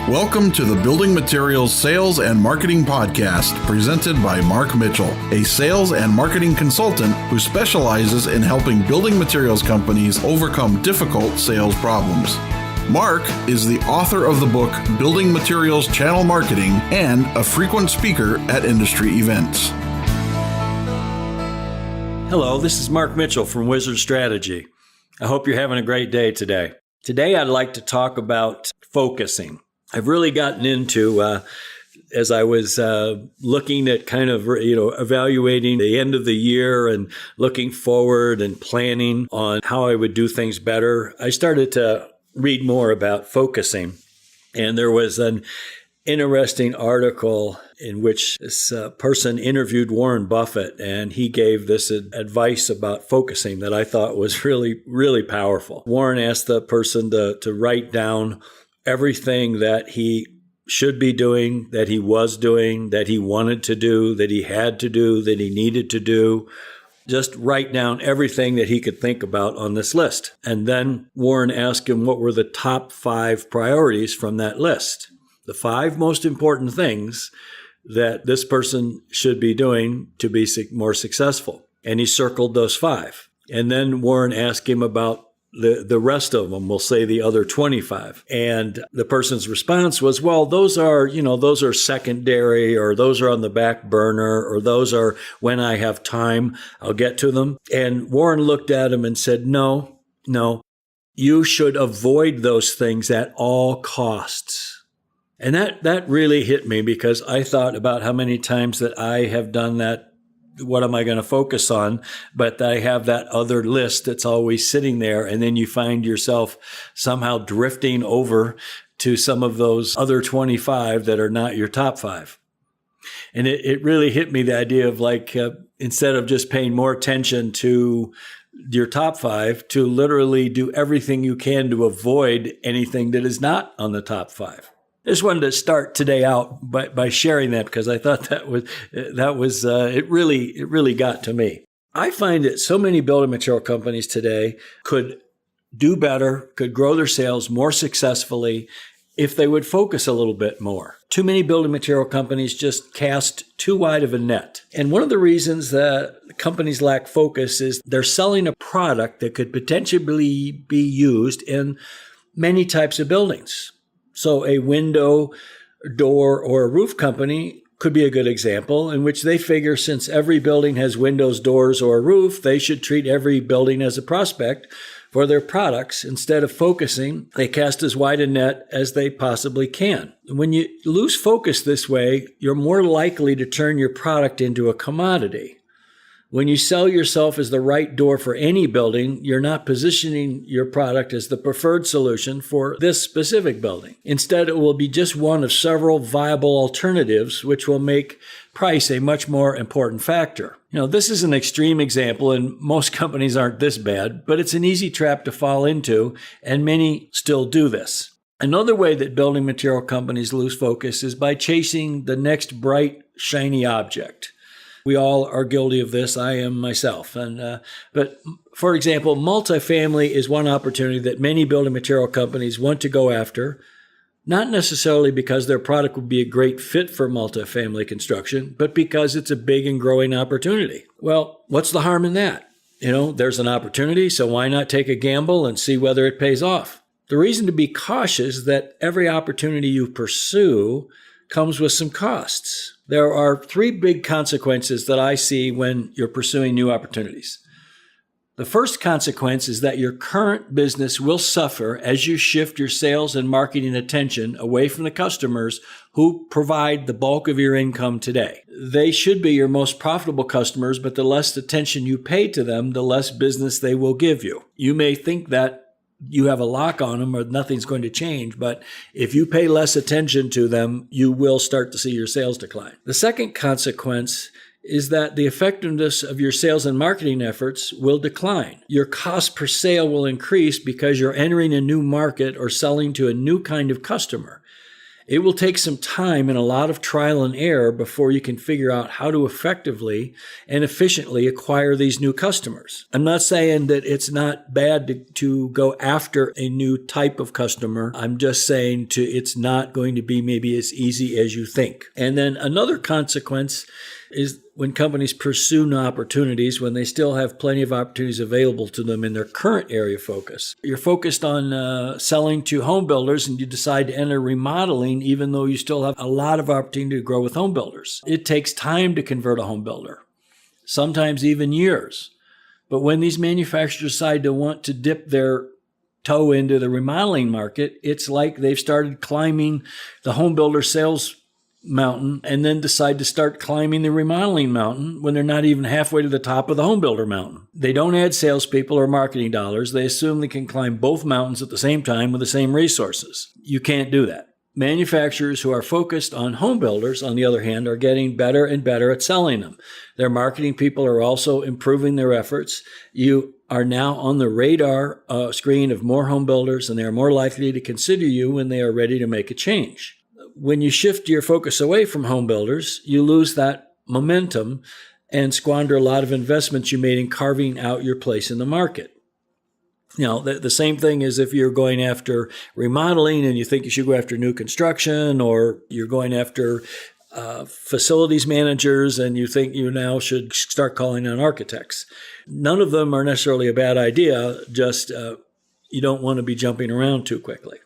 Welcome to the Building Materials Sales and Marketing Podcast, presented by Mark Mitchell, a sales and marketing consultant who specializes in helping building materials companies overcome difficult sales problems. Mark is the author of the book Building Materials Channel Marketing and a frequent speaker at industry events. Hello, this is Mark Mitchell from Wizard Strategy. I hope you're having a great day today. Today I'd like to talk about focusing. I've really gotten into, as I was looking at kind of, evaluating the end of the year and looking forward and planning on how I would do things better, I started to read more about focusing. And there was an interesting article in which this person interviewed Warren Buffett, and he gave this advice about focusing that I thought was really, really powerful. Warren asked the person to write down everything that he should be doing, that he was doing, that he wanted to do, that he had to do, that he needed to do. Just write down everything that he could think about on this list. And then Warren asked him what were the top 5 priorities from that list. The 5 most important things that this person should be doing to be more successful. And he circled those 5. And then Warren asked him about the rest of them, we'll say the other 25. And the person's response was, well, those are secondary, or those are on the back burner, or those are when I have time, I'll get to them. And Warren looked at him and said, no, you should avoid those things at all costs. And that really hit me, because I thought about how many times that I have done that. What am I going to focus on? But I have that other list that's always sitting there. And then you find yourself somehow drifting over to some of those other 25 that are not your top 5. And it really hit me, the idea of instead of just paying more attention to your top 5, to literally do everything you can to avoid anything that is not on the top 5. I just wanted to start today out by sharing that, because I thought it really got to me. I find that so many building material companies today could do better, could grow their sales more successfully if they would focus a little bit more. Too many building material companies just cast too wide of a net. And one of the reasons that companies lack focus is they're selling a product that could potentially be used in many types of buildings. So a window, door, or a roof company could be a good example, in which they figure since every building has windows, doors, or a roof, they should treat every building as a prospect for their products. Instead of focusing, they cast as wide a net as they possibly can. When you lose focus this way, you're more likely to turn your product into a commodity. When you sell yourself as the right door for any building, you're not positioning your product as the preferred solution for this specific building. Instead, it will be just one of several viable alternatives, which will make price a much more important factor. This is an extreme example, and most companies aren't this bad, but it's an easy trap to fall into, and many still do this. Another way that building material companies lose focus is by chasing the next bright, shiny object. We all are guilty of this. I am myself. But for example, multifamily is one opportunity that many building material companies want to go after, not necessarily because their product would be a great fit for multifamily construction, but because it's a big and growing opportunity. Well, what's the harm in that? There's an opportunity, so why not take a gamble and see whether it pays off? The reason to be cautious is that every opportunity you pursue comes with some costs. There are 3 big consequences that I see when you're pursuing new opportunities. The first consequence is that your current business will suffer as you shift your sales and marketing attention away from the customers who provide the bulk of your income today. They should be your most profitable customers, but the less attention you pay to them, the less business they will give you. You may think that you have a lock on them or nothing's going to change, but if you pay less attention to them, you will start to see your sales decline. The second consequence is that the effectiveness of your sales and marketing efforts will decline. Your cost per sale will increase because you're entering a new market or selling to a new kind of customer. It will take some time and a lot of trial and error before you can figure out how to effectively and efficiently acquire these new customers. I'm not saying that it's not bad to go after a new type of customer. I'm just saying it's not going to be maybe as easy as you think. And then another consequence is when companies pursue new opportunities, when they still have plenty of opportunities available to them in their current area of focus. You're focused on selling to home builders and you decide to enter remodeling, even though you still have a lot of opportunity to grow with home builders. It takes time to convert a home builder, sometimes even years. But when these manufacturers decide to want to dip their toe into the remodeling market, it's like they've started climbing the home builder sales mountain and then decide to start climbing the remodeling mountain when they're not even halfway to the top of the home builder mountain. They don't add salespeople or marketing dollars. They assume they can climb both mountains at the same time with the same resources. You can't do that. Manufacturers who are focused on home builders, on the other hand, are getting better and better at selling them. Their marketing people are also improving their efforts. You are now on the radar screen of more home builders, and they are more likely to consider you when they are ready to make a change. When you shift your focus away from home builders, you lose that momentum and squander a lot of investments you made in carving out your place in the market. You know, the same thing as if you're going after remodeling and you think you should go after new construction, or you're going after facilities managers and you think you now should start calling on architects. None of them are necessarily a bad idea, just you don't want to be jumping around too quickly.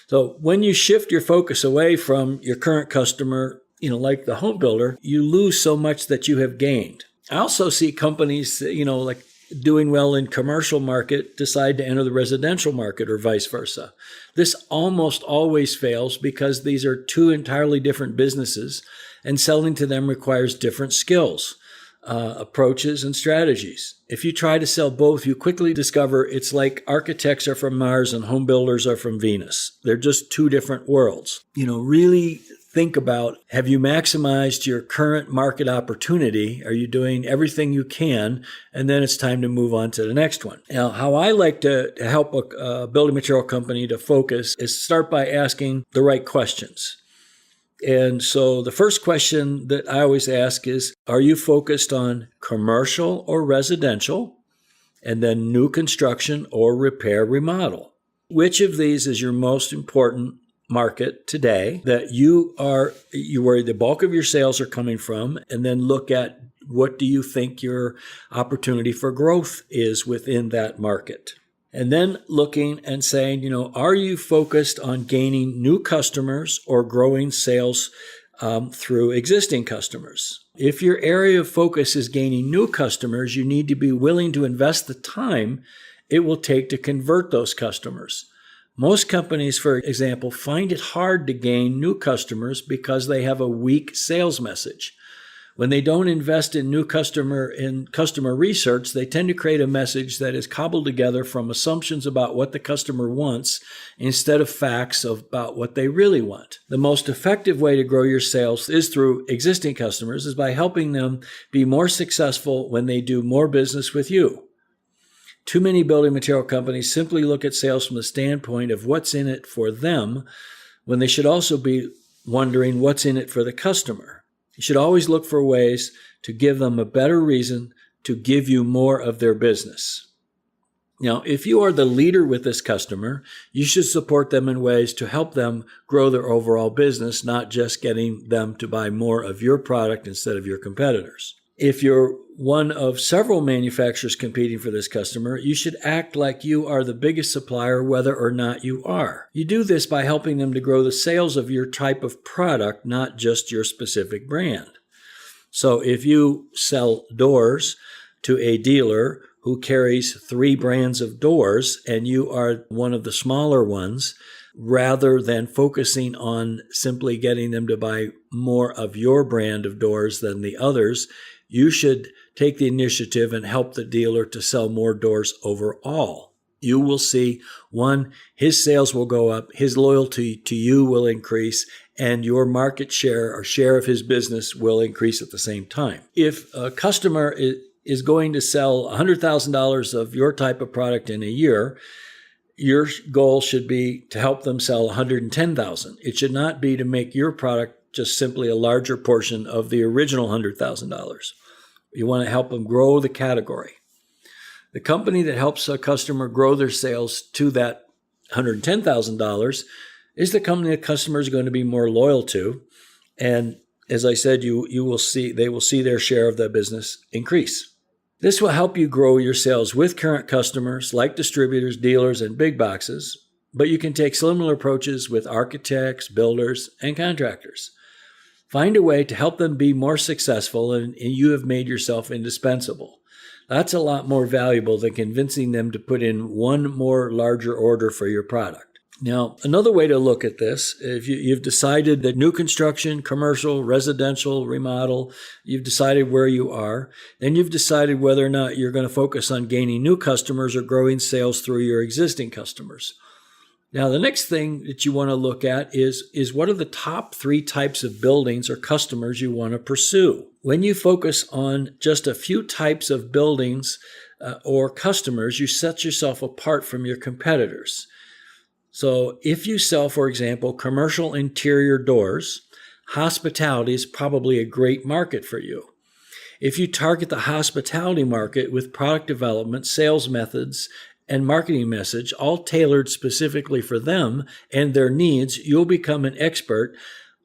So when you shift your focus away from your current customer, like the home builder, you lose so much that you have gained. I also see companies, like doing well in commercial market decide to enter the residential market or vice versa. This almost always fails because these are two entirely different businesses and selling to them requires different skills, approaches, and strategies. If you try to sell both, you quickly discover it's like architects are from Mars and home builders are from Venus. They're just two different worlds. Really think about, have you maximized your current market opportunity? Are you doing everything you can? And then it's time to move on to the next one. Now, how I like to help a building material company to focus is start by asking the right questions. And so the first question that I always ask is, are you focused on commercial or residential? And then new construction or repair remodel. Which of these is your most important market today that where the bulk of your sales are coming from? And then look at what do you think your opportunity for growth is within that market. And then looking and saying, are you focused on gaining new customers or growing sales through existing customers? If your area of focus is gaining new customers, you need to be willing to invest the time it will take to convert those customers. Most companies, for example, find it hard to gain new customers because they have a weak sales message. When they don't invest in customer research, they tend to create a message that is cobbled together from assumptions about what the customer wants instead of facts about what they really want. The most effective way to grow your sales is through existing customers, is by helping them be more successful when they do more business with you. Too many building material companies simply look at sales from the standpoint of what's in it for them, when they should also be wondering what's in it for the customer. You should always look for ways to give them a better reason to give you more of their business. Now, if you are the leader with this customer, you should support them in ways to help them grow their overall business, not just getting them to buy more of your product instead of your competitors. If you're one of several manufacturers competing for this customer, you should act like you are the biggest supplier, whether or not you are. You do this by helping them to grow the sales of your type of product, not just your specific brand. So if you sell doors to a dealer who carries 3 brands of doors and you are one of the smaller ones, rather than focusing on simply getting them to buy more of your brand of doors than the others, you should take the initiative and help the dealer to sell more doors overall. You will see, 1, his sales will go up, his loyalty to you will increase, and your market share or share of his business will increase at the same time. If a customer is going to sell $100,000 of your type of product in a year, your goal should be to help them sell 110,000. It should not be to make your product just simply a larger portion of the original $100,000. You want to help them grow the category. The company that helps a customer grow their sales to that $110,000 is the company the customer is going to be more loyal to. And as I said, they will see their share of the business increase. This will help you grow your sales with current customers like distributors, dealers, and big boxes, but you can take similar approaches with architects, builders, and contractors. Find a way to help them be more successful, and you have made yourself indispensable. That's a lot more valuable than convincing them to put in one more larger order for your product. Now, another way to look at this, if you've decided that new construction, commercial, residential, remodel, you've decided where you are, then you've decided whether or not you're going to focus on gaining new customers or growing sales through your existing customers. Now, the next thing that you want to look at is what are the top 3 types of buildings or customers you want to pursue. When you focus on just a few types of buildings or customers, you set yourself apart from your competitors. So if you sell, for example, commercial interior doors, hospitality is probably a great market for you. If you target the hospitality market with product development, sales methods, and marketing message, all tailored specifically for them and their needs, you'll become an expert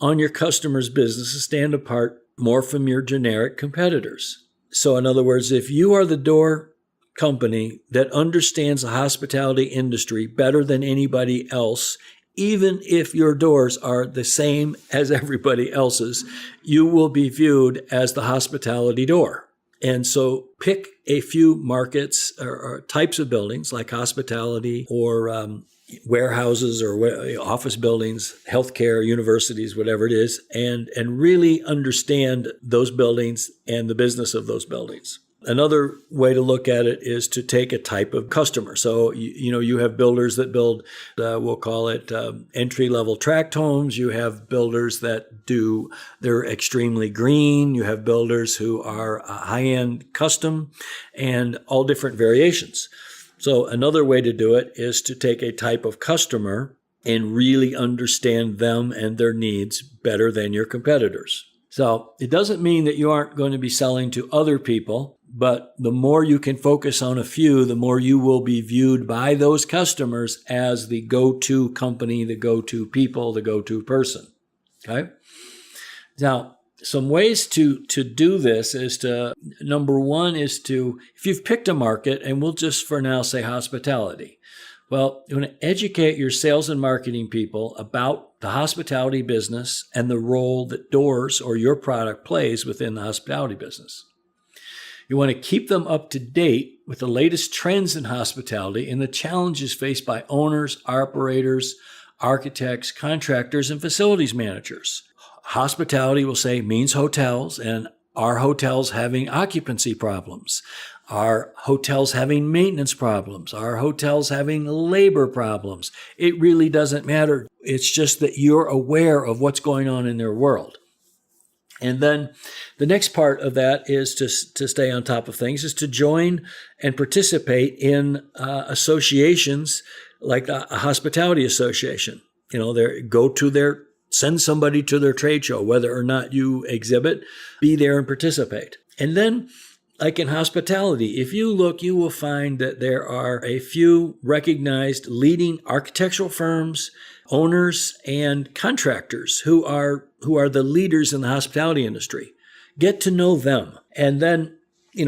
on your customer's business and stand apart more from your generic competitors. So in other words, if you are the door company that understands the hospitality industry better than anybody else, even if your doors are the same as everybody else's, you will be viewed as the hospitality door. And so pick a few markets or types of buildings like hospitality or warehouses or office buildings, healthcare, universities, whatever it is, and really understand those buildings and the business of those buildings. Another way to look at it is to take a type of customer. So, you have builders that build, we'll call it entry-level tract homes. You have builders that they're extremely green. You have builders who are high-end custom and all different variations. So another way to do it is to take a type of customer and really understand them and their needs better than your competitors. So it doesn't mean that you aren't going to be selling to other people, but the more you can focus on a few, the more you will be viewed by those customers as the go-to company, the go-to people, the go-to person. Okay? Now, some ways to do this is number one is if you've picked a market, and we'll just for now say hospitality. Well, you want to educate your sales and marketing people about the hospitality business and the role that doors or your product plays within the hospitality business. You want to keep them up to date with the latest trends in hospitality and the challenges faced by owners, operators, architects, contractors, and facilities managers. Hospitality, we'll say, means hotels, and are hotels having occupancy problems? Are hotels having maintenance problems? Are hotels having labor problems? It really doesn't matter. It's just that you're aware of what's going on in their world. And then the next part of that is to stay on top of things, is to join and participate in associations like a hospitality association. Send somebody to their trade show, whether or not you exhibit, be there and participate. And then, like in hospitality, if you look, you will find that there are a few recognized leading architectural firms, owners, and contractors who are the leaders in the hospitality industry. Get to know them, and then,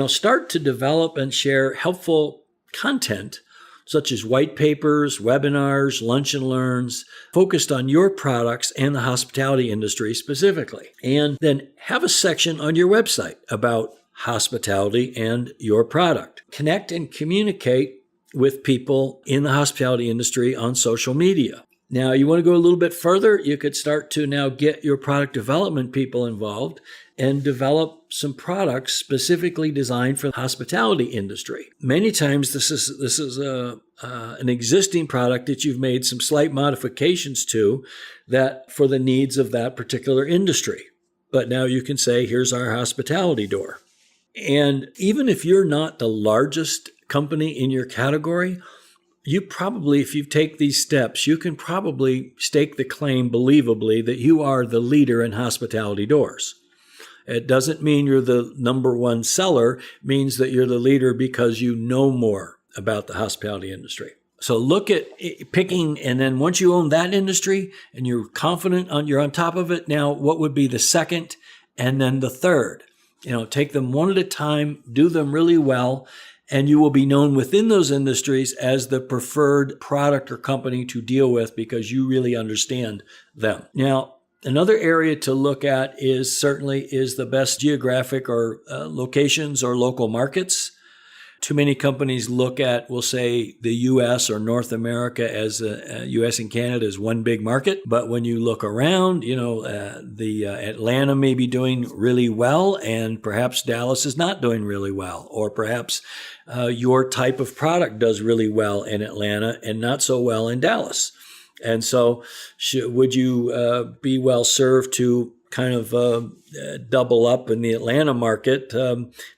start to develop and share helpful content such as white papers, webinars, lunch and learns, focused on your products and the hospitality industry specifically. And then have a section on your website about hospitality and your product. Connect and communicate with people in the hospitality industry on social media. Now, you want to go a little bit further, you could start to now get your product development people involved and develop some products specifically designed for the hospitality industry. Many times this is an existing product that you've made some slight modifications to that for the needs of that particular industry. But now you can say, here's our hospitality door. And even if you're not the largest company in your category, you probably, if you take these steps, you can probably stake the claim believably that you are the leader in hospitality doors. It doesn't mean you're the number one seller. It means that you're the leader because you know more about the hospitality industry. So look at picking, and then once you own that industry and you're confident you're on top of it, now what would be the second and then the third? Take them one at a time, do them really well, and you will be known within those industries as the preferred product or company to deal with because you really understand them. Now, another area to look at is the best geographic or locations or local markets. Too many companies look at, we'll say, the U.S. or North America as U.S. and Canada as one big market. But when you look around, Atlanta may be doing really well, and perhaps Dallas is not doing really well, or perhaps your type of product does really well in Atlanta and not so well in Dallas. And so would you be well served to kind of double up in the Atlanta market,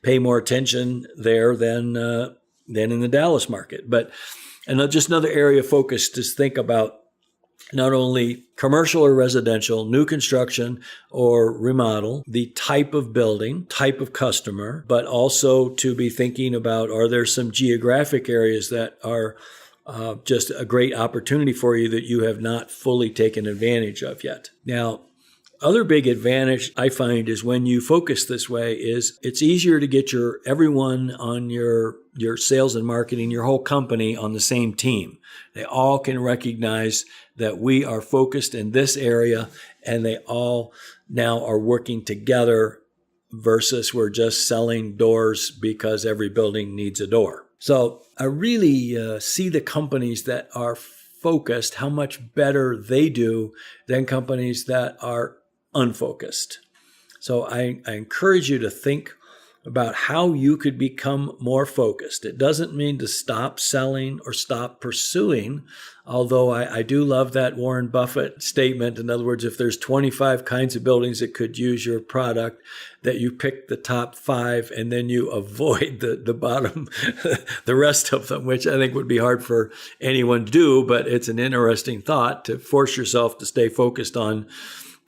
pay more attention there than in the Dallas market? And just another area of focus to think about not only commercial or residential, new construction or remodel, the type of building, type of customer, but also to be thinking about, are there some geographic areas that are just a great opportunity for you that you have not fully taken advantage of yet? Now, other big advantage I find is when you focus this way is it's easier to get everyone on your sales and marketing, your whole company on the same team. They all can recognize that we are focused in this area, and they all now are working together versus we're just selling doors because every building needs a door. So I really see the companies that are focused, how much better they do than companies that are unfocused. So I encourage you to think about how you could become more focused. It doesn't mean to stop selling or stop pursuing, although I do love that Warren Buffett statement. In other words, if there's 25 kinds of buildings that could use your product, that you pick the top 5 and then you avoid the bottom, the rest of them, which I think would be hard for anyone to do, but it's an interesting thought to force yourself to stay focused on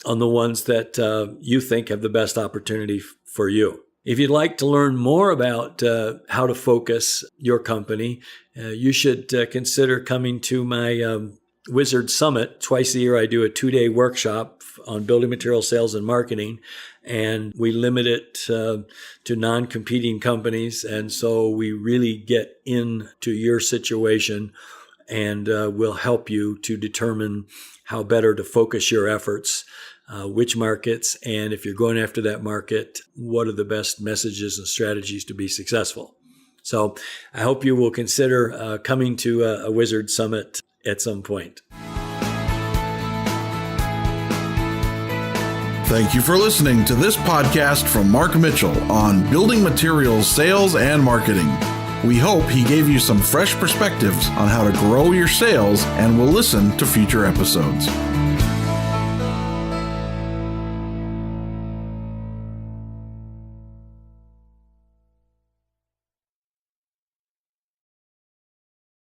the ones that you think have the best opportunity for you. If you'd like to learn more about how to focus your company, you should consider coming to my Wizard Summit. Twice a year, I do a 2-day workshop on building material sales and marketing, and we limit it to non-competing companies. And so we really get into your situation and we'll help you to determine how better to focus your efforts, which markets, and if you're going after that market, what are the best messages and strategies to be successful. So I hope you will consider coming to a Wizard Summit at some point. Thank you for listening to this podcast from Mark Mitchell on building materials, sales, and marketing. We hope he gave you some fresh perspectives on how to grow your sales, and will listen to future episodes.